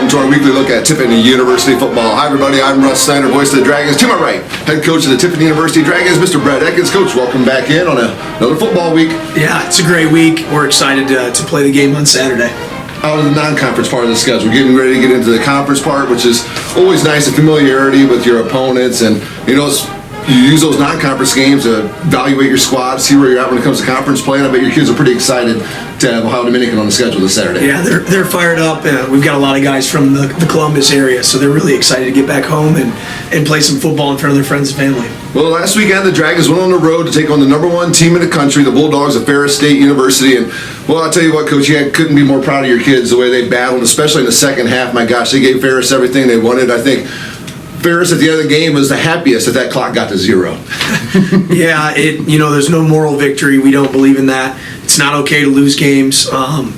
welcome to our weekly look at Tiffin University football. Hi everybody, I'm Russ Snyder, voice of the Dragons. To my right, head coach of the Tiffin University Dragons, Mr. Brett Ekkens. Coach, welcome back in on another football week. Yeah, it's a great week. We're excited to play the game on Saturday. Out of the non-conference part of the schedule, getting ready to get into the conference part, which is always nice, the familiarity with your opponents, and you use those non-conference games to evaluate your squad, see where you're at when it comes to conference play. And I bet your kids are pretty excited to have Ohio Dominican on the schedule this Saturday. Yeah, they're fired up. We've got a lot of guys from the Columbus area, so they're really excited to get back home and play some football in front of their friends and family. Well, last weekend the Dragons went on the road to take on the #1 team in the country, the Bulldogs of Ferris State University. And, well, I'll tell you what, Coach, you couldn't be more proud of your kids, the way they battled, especially in the second half. My gosh, they gave Ferris everything they wanted. I think Ferris at the end of the game was the happiest that clock got to 0. Yeah, there's no moral victory. We don't believe in that. It's not okay to lose games.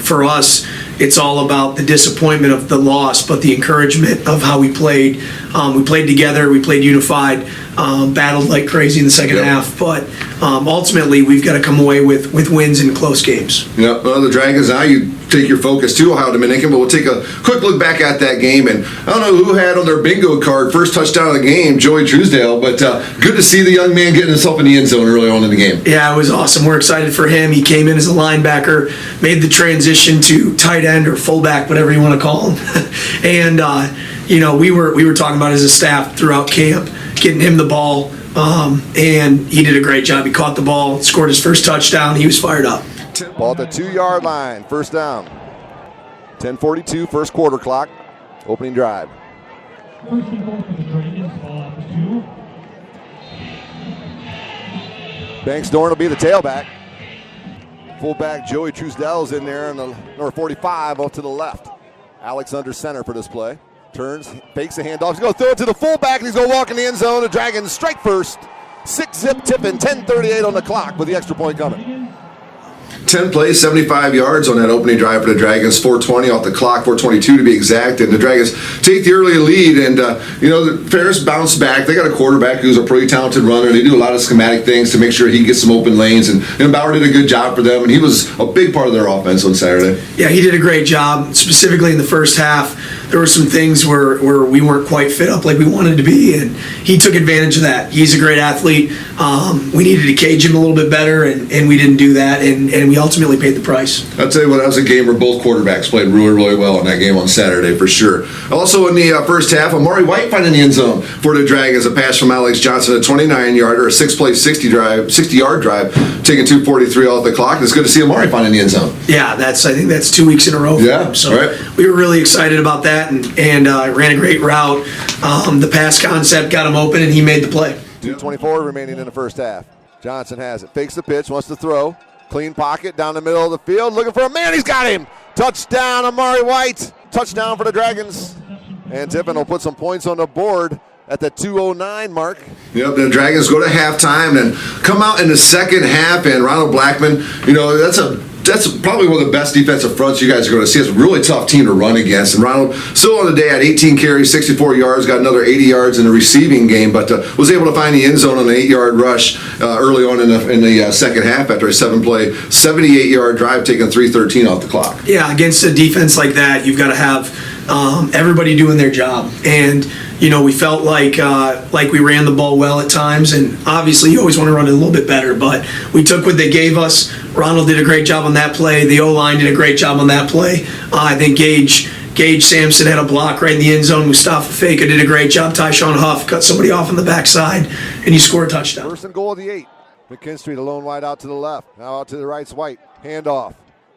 For us, it's all about the disappointment of the loss, but the encouragement of how we played. We played together. We played unified. Battled like crazy in the second half, but ultimately we've got to come away with wins in close games. Yeah, well, the Dragons, now you take your focus to Ohio Dominican, but we'll take a quick look back at that game. And I don't know who had on their bingo card first touchdown of the game, Joey Truesdale, but good to see the young man getting himself in the end zone early on in the game. Yeah, it was awesome. We're excited for him. He came in as a linebacker, made the transition to tight end or fullback, whatever you want to call him. And we were talking about as a staff throughout camp, getting him the ball, and he did a great job. He caught the ball, scored his first touchdown. He was fired up. Ball at the 2-yard line, first down. 10:42, first quarter clock, opening drive. First and goal for the Dragons, ball at the 2. Banks Dorn will be the tailback. Fullback Joey Truesdell's in there, and the number 45 off to the left. Alex under center for this play. Turns, fakes the handoff. He's going to throw it to the fullback, and he's going to walk in the end zone. The Dragons strike first. 6-zip Tiffin, 10:38 on the clock with the extra point coming. 10 plays, 75 yards on that opening drive for the Dragons, 4:20 off the clock, 4:22 to be exact, and the Dragons take the early lead, and the Ferris bounced back. They got a quarterback who's a pretty talented runner. They do a lot of schematic things to make sure he gets some open lanes, and Bauer did a good job for them, and he was a big part of their offense on Saturday. Yeah, he did a great job, specifically in the first half. There were some things where we weren't quite fit up like we wanted to be, and he took advantage of that. He's a great athlete. We needed to cage him a little bit better, and we didn't do that, and we ultimately paid the price. I'll tell you what, that was a game where both quarterbacks played really, really well in that game on Saturday, for sure. Also in the first half, Amari White finding the end zone for the Dragons. A pass from Alex Johnson, a 29-yarder, a 6-play, 60-yard drive, taking 2:43 off the clock. It's good to see Amari finding the end zone. Yeah, I think that's 2 weeks in a row for him. So right. We were really excited about that, and ran a great route. The pass concept got him open, and he made the play. 2:24 remaining in the first half. Johnson has it, fakes the pitch, wants to throw. Clean pocket down the middle of the field, looking for a man. He's got him. Touchdown, Amari White. Touchdown for the Dragons. And Tiffin will put some points on the board at the 2:09 mark. Yep, the Dragons go to halftime and come out in the second half, and Ronald Blackman, that's probably one of the best defensive fronts you guys are going to see. It's a really tough team to run against. And Ronald, still on the day, had 18 carries, 64 yards, got another 80 yards in the receiving game, but was able to find the end zone on an 8-yard rush early on in the second half after a 7-play, 78-yard drive, taking 3:13 off the clock. Yeah, against a defense like that, you've got to have everybody doing their job. And we felt like we ran the ball well at times, and obviously you always want to run it a little bit better, but we took what they gave us. Ronald did a great job on that play. The O-line did a great job on that play. I think Gage Sampson had a block right in the end zone. Mustafa Faker did a great job. Tyshawn Huff cut somebody off on the backside, and he scored a touchdown. First and goal of the 8. McKinstry, the lone wide out to the left. Now out to the right's White. Handoff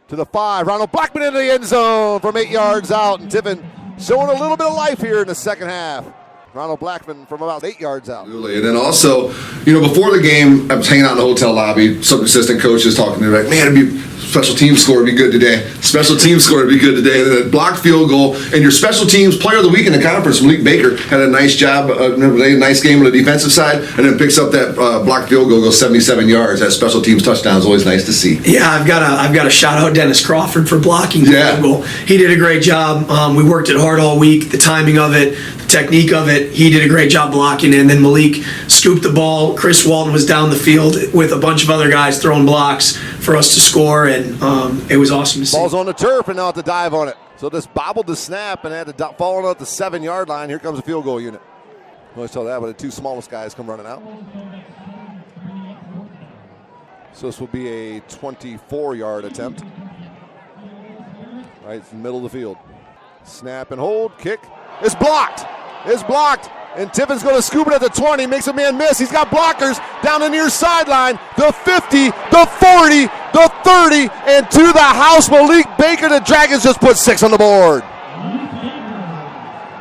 to the 5. Ronald Blackman into the end zone from 8 yards out, and Tiffin showing a little bit of life here in the second half. Ronald Blackman from about 8 yards out. Absolutely. And then also, before the game, I was hanging out in the hotel lobby. Some assistant coaches talking to me like, man, special team score would be good today. Special team score would be good today. And then blocked field goal. And your special teams player of the week in the conference, Malik Baker, had a nice job, a nice game on the defensive side, and then picks up that blocked field goal, goes 77 yards. That special teams touchdown is always nice to see. Yeah, I've got to shout out Dennis Crawford for blocking the field goal. He did a great job. We worked it hard all week. The timing of it, the technique of it, he did a great job blocking. And then Malik scooped the ball. Chris Walton was down the field with a bunch of other guys throwing blocks for us to score, and it was awesome to see. Ball's on the turf, and now at the dive on it. So just bobbled the snap and had to fall out the 7-yard line. Here comes the field goal unit. I always tell that, but the two smallest guys come running out. So this will be a 24-yard attempt. Right in the middle of the field. Snap and hold, kick. It's blocked. It's blocked. And Tiffin's going to scoop it at the 20, makes a man miss. He's got blockers down the near sideline. The 50, the 40, the 30, and to the house. Malik Baker, the Dragons just put 6 on the board.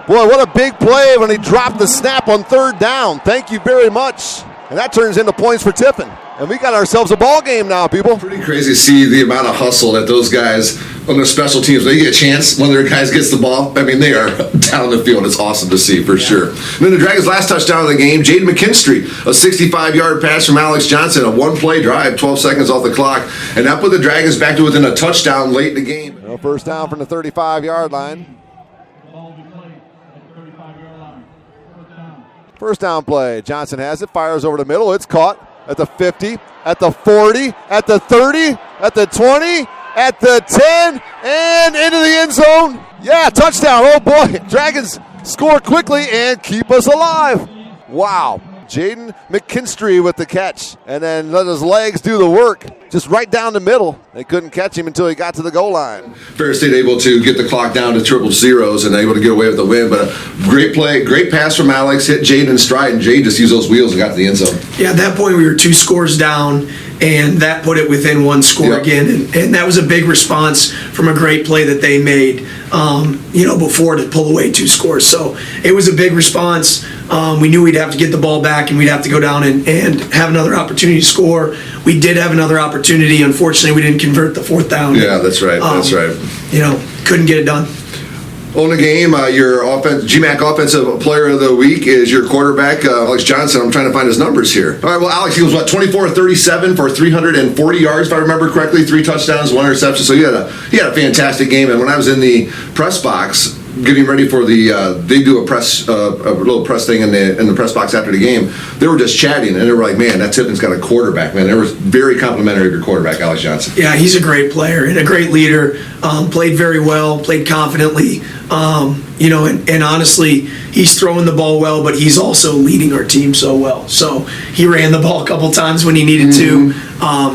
Boy, what a big play when he dropped the snap on 3rd down. Thank you very much. And that turns into points for Tiffin. And we got ourselves a ball game now, people. Pretty crazy to see the amount of hustle that those guys on their special teams, when they get a chance, one of their guys gets the ball, I mean, they are down the field. It's awesome to see, for sure. And then the Dragons' last touchdown of the game, Jaden McKinstry, a 65-yard pass from Alex Johnson, a one-play drive, 12 seconds off the clock, and that put the Dragons back to within a touchdown late in the game. No, first down from the 35-yard line. First down play. Johnson has it, fires over the middle. It's caught at the 50, at the 40, at the 30, at the 20, at the 10, and into the end zone. Yeah, touchdown. Oh, boy. Dragons score quickly and keep us alive. Wow. Jaden McKinstry with the catch, and then let his legs do the work. Just right down the middle. They couldn't catch him until he got to the goal line. Fair State able to get the clock down to triple zeros and able to get away with the win. But a great play, great pass from Alex, hit Jaden in stride, and Jade just used those wheels and got to the end zone. Yeah, at that point we were 2 scores down, and that put it within 1 score again. And that was a big response from a great play that they made, before to pull away 2 scores. So it was a big response. We knew we'd have to get the ball back and we'd have to go down and have another opportunity to score. We did have another opportunity. Unfortunately, we didn't convert the 4th down. Yeah, that's right. That's right. Couldn't get it done. On the game, your GMAC Offensive Player of the Week is your quarterback, Alex Johnson. I'm trying to find his numbers here. All right, well, Alex, he was, 24-37 for 340 yards, if I remember correctly, 3 touchdowns, 1 interception. So he had a fantastic game. And when I was in the press box getting ready for they do a little press thing in the press box after the game, they were just chatting, and they were like, man, that Tiffin's got a quarterback, man. They were very complimentary of your quarterback, Alex Johnson. Yeah, he's a great player and a great leader. Played very well, played confidently. And honestly, he's throwing the ball well, but he's also leading our team so well. So he ran the ball a couple times when he needed to,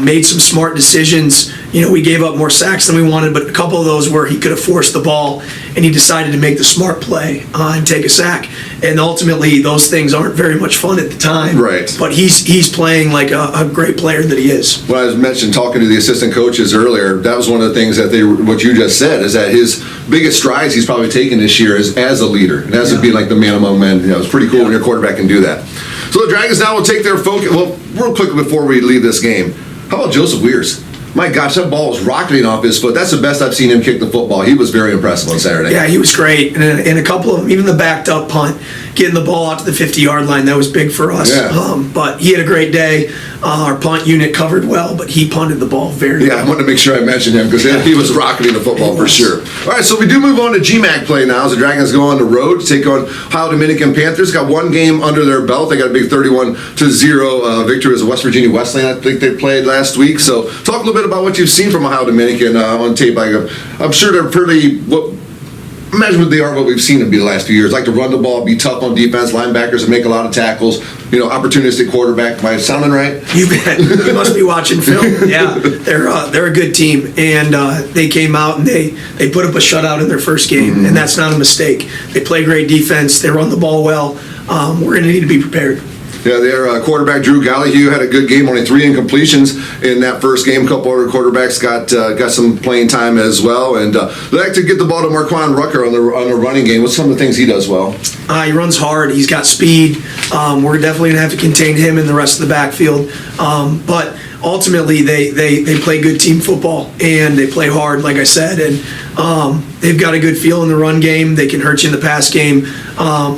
made some smart decisions. We gave up more sacks than we wanted, but a couple of those where he could have forced the ball, and he decided to make the smart play and take a sack. And ultimately, those things aren't very much fun at the time. Right. But he's playing like a great player that he is. When I mentioned talking to the assistant coaches earlier, that was one of the things that what you just said, is that his biggest strides he's probably taken this year is as a leader and as being like the man among men. It's pretty cool when your quarterback can do that. So the Dragons now will take their focus. Well, real quick before we leave this game, how about Joseph Weirs? My gosh, that ball was rocketing off his foot. That's the best I've seen him kick the football. He was very impressive on Saturday. Yeah, he was great. And a couple of them, even the backed up punt, getting the ball out to the 50-yard line, that was big for us. Yeah. But he had a great day. Our punt unit covered well, but he punted the ball very well. Yeah, I wanted to make sure I mentioned him because he was rocketing the football for sure. All right, so we do move on to GMAC play now as the Dragons go on the road to take on Ohio Dominican Panthers. Got 1 game under their belt. They got a big 31-0 victory as West Virginia Wesleyan. I think they played last week. So talk a little bit about what you've seen from Ohio Dominican on tape. I'm sure they're pretty... Imagine what they are, what we've seen them be the last few years. Like to run the ball, be tough on defense, linebackers, and make a lot of tackles. Opportunistic quarterback. Am I sounding right? You bet. You must be watching film. Yeah, they're a good team, and they came out and they put up a shutout in their first game, and that's not a mistake. They play great defense. They run the ball well. We're going to need to be prepared. Yeah, their quarterback Drew Gallahue had a good game, only 3 incompletions in that first game. A couple other quarterbacks got some playing time as well, and they like to get the ball to Marquand Rucker on the running game. What's some of the things he does well? He runs hard. He's got speed. We're definitely going to have to contain him in the rest of the backfield. But ultimately, they play good team football, and they play hard, like I said, and they've got a good feel in the run game. They can hurt you in the pass game.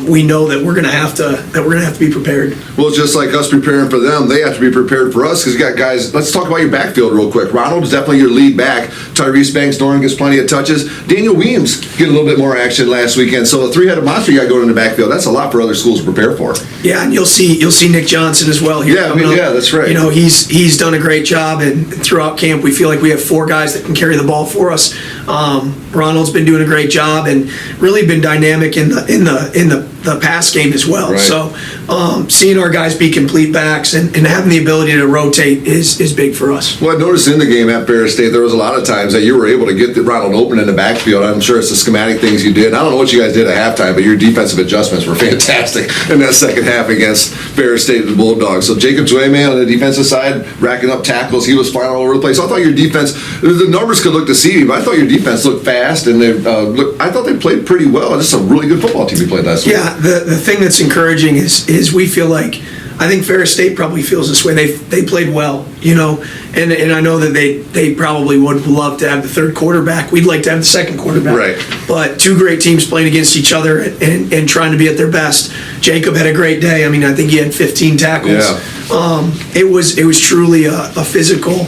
We know that we're going to have to be prepared. Well, just like us preparing for them, they have to be prepared for us because you got guys. Let's talk about your backfield real quick. Ronald is definitely your lead back. Tyrese Banks-Doran gets plenty of touches. Daniel Williams get a little bit more action last weekend. So a 3-headed monster you got going in the backfield. That's a lot for other schools to prepare for. Yeah, and you'll see Nick Johnson as well here. Yeah, that's right. He's done a great job, and throughout camp we feel like we have 4 guys that can carry the ball for us. Ronald's been doing a great job and really been dynamic in the pass game as well. Right. So seeing our guys be complete backs and having the ability to rotate is big for us. Well, I noticed in the game at Ferris State, there was a lot of times that you were able to get Ronald open in the backfield. I'm sure it's the schematic things you did. I don't know what you guys did at halftime, but your defensive adjustments were fantastic in that second half against Ferris State and the Bulldogs. So Jacob Dwayne, man, on the defensive side, racking up tackles. He was flying all over the place. I thought your defense, the numbers could look deceiving, but I thought your defense looked fast, and I thought they played pretty well. This is a really good football team you played last week. Yeah, the thing that's encouraging is we feel like, I think Ferris State probably feels this way. They played well, and I know that they probably would love to have the third quarterback. We'd like to have the second quarterback. Right. But two great teams playing against each other and trying to be at their best. Jacob had a great day. I mean, I think he had 15 tackles. Yeah. It was truly a physical,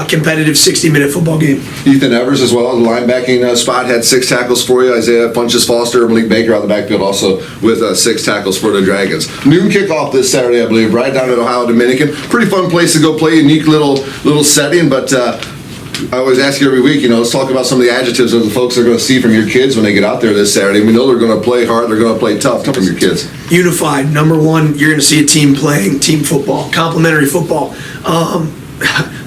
competitive 60-minute football game. Ethan Evers as well, the linebacking spot, had 6 tackles for you. Isaiah Funches Foster, Malik Baker out the backfield also with 6 tackles for the Dragons. Noon kickoff this Saturday, I believe, right down at Ohio Dominican. Pretty fun place to go play, unique little setting, but I always ask you every week, let's talk about some of the adjectives of the folks they're going to see from your kids when they get out there this Saturday. We know they're going to play hard, they're going to play tough from your kids. Unified. Number one, you're going to see a team playing team football, complementary football.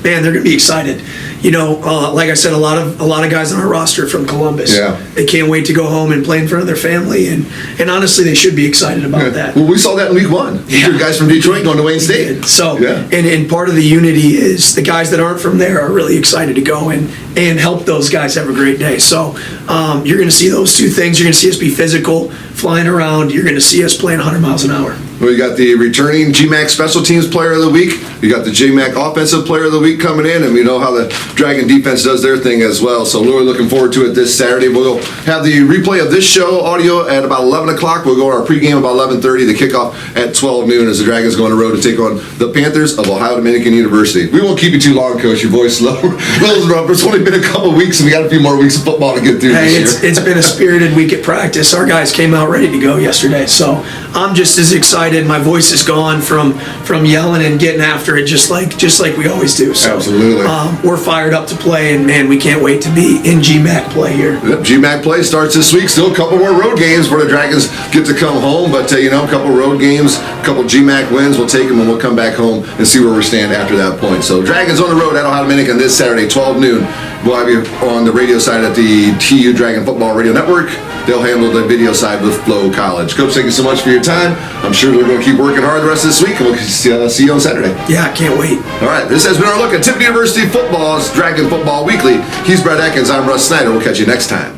Man, they're going to be excited. Like I said, a lot of guys on our roster are from Columbus. Yeah. They can't wait to go home and play in front of their family, and honestly, they should be excited about that. Well, we saw that in week 1. Yeah. Guys from Detroit going to Wayne State. So, yeah. and part of the unity is the guys that aren't from there are really excited to go and help those guys have a great day. So, you're going to see those two things. You're going to see us be physical, flying around. You're going to see us playing 100 miles an hour. We got the returning GMAC Special Teams Player of the Week. You got the GMAC Offensive Player of the Week coming in, and we know how the Dragon defense does their thing as well. So we're looking forward to it this Saturday. We'll have the replay of this show audio at about 11 o'clock. We'll go on our pregame about 11:30. The kickoff at 12 noon as the Dragons go on the road to take on the Panthers of Ohio Dominican University. We won't keep you too long, Coach. Your voice slow. It's only been a couple weeks, and we got a few more weeks of football to get through this year. It's been a spirited week at practice. Our guys came out ready to go yesterday, so I'm just as excited. My voice is gone from yelling and getting after it, just like we always do. So, absolutely. We're fired up to play, and man, we can't wait to be in GMAC play here. Yep, GMAC play starts this week. Still a couple more road games where the Dragons get to come home, but a couple road games, a couple GMAC wins. We'll take them and we'll come back home and see where we stand after that point. So Dragons on the road at Ohio Dominican this Saturday, 12 noon. We'll have you on the radio side at the TU Dragon Football Radio Network. They'll handle the video side with Flow College. Coach, thank you so much for your time. I'm sure they're going to keep working hard the rest of this week, and we'll see you on Saturday. Yeah, I can't wait. All right, this has been our look at Tiffin University Football's Dragon Football Weekly. He's Brett Ekkens. I'm Russ Snyder. We'll catch you next time.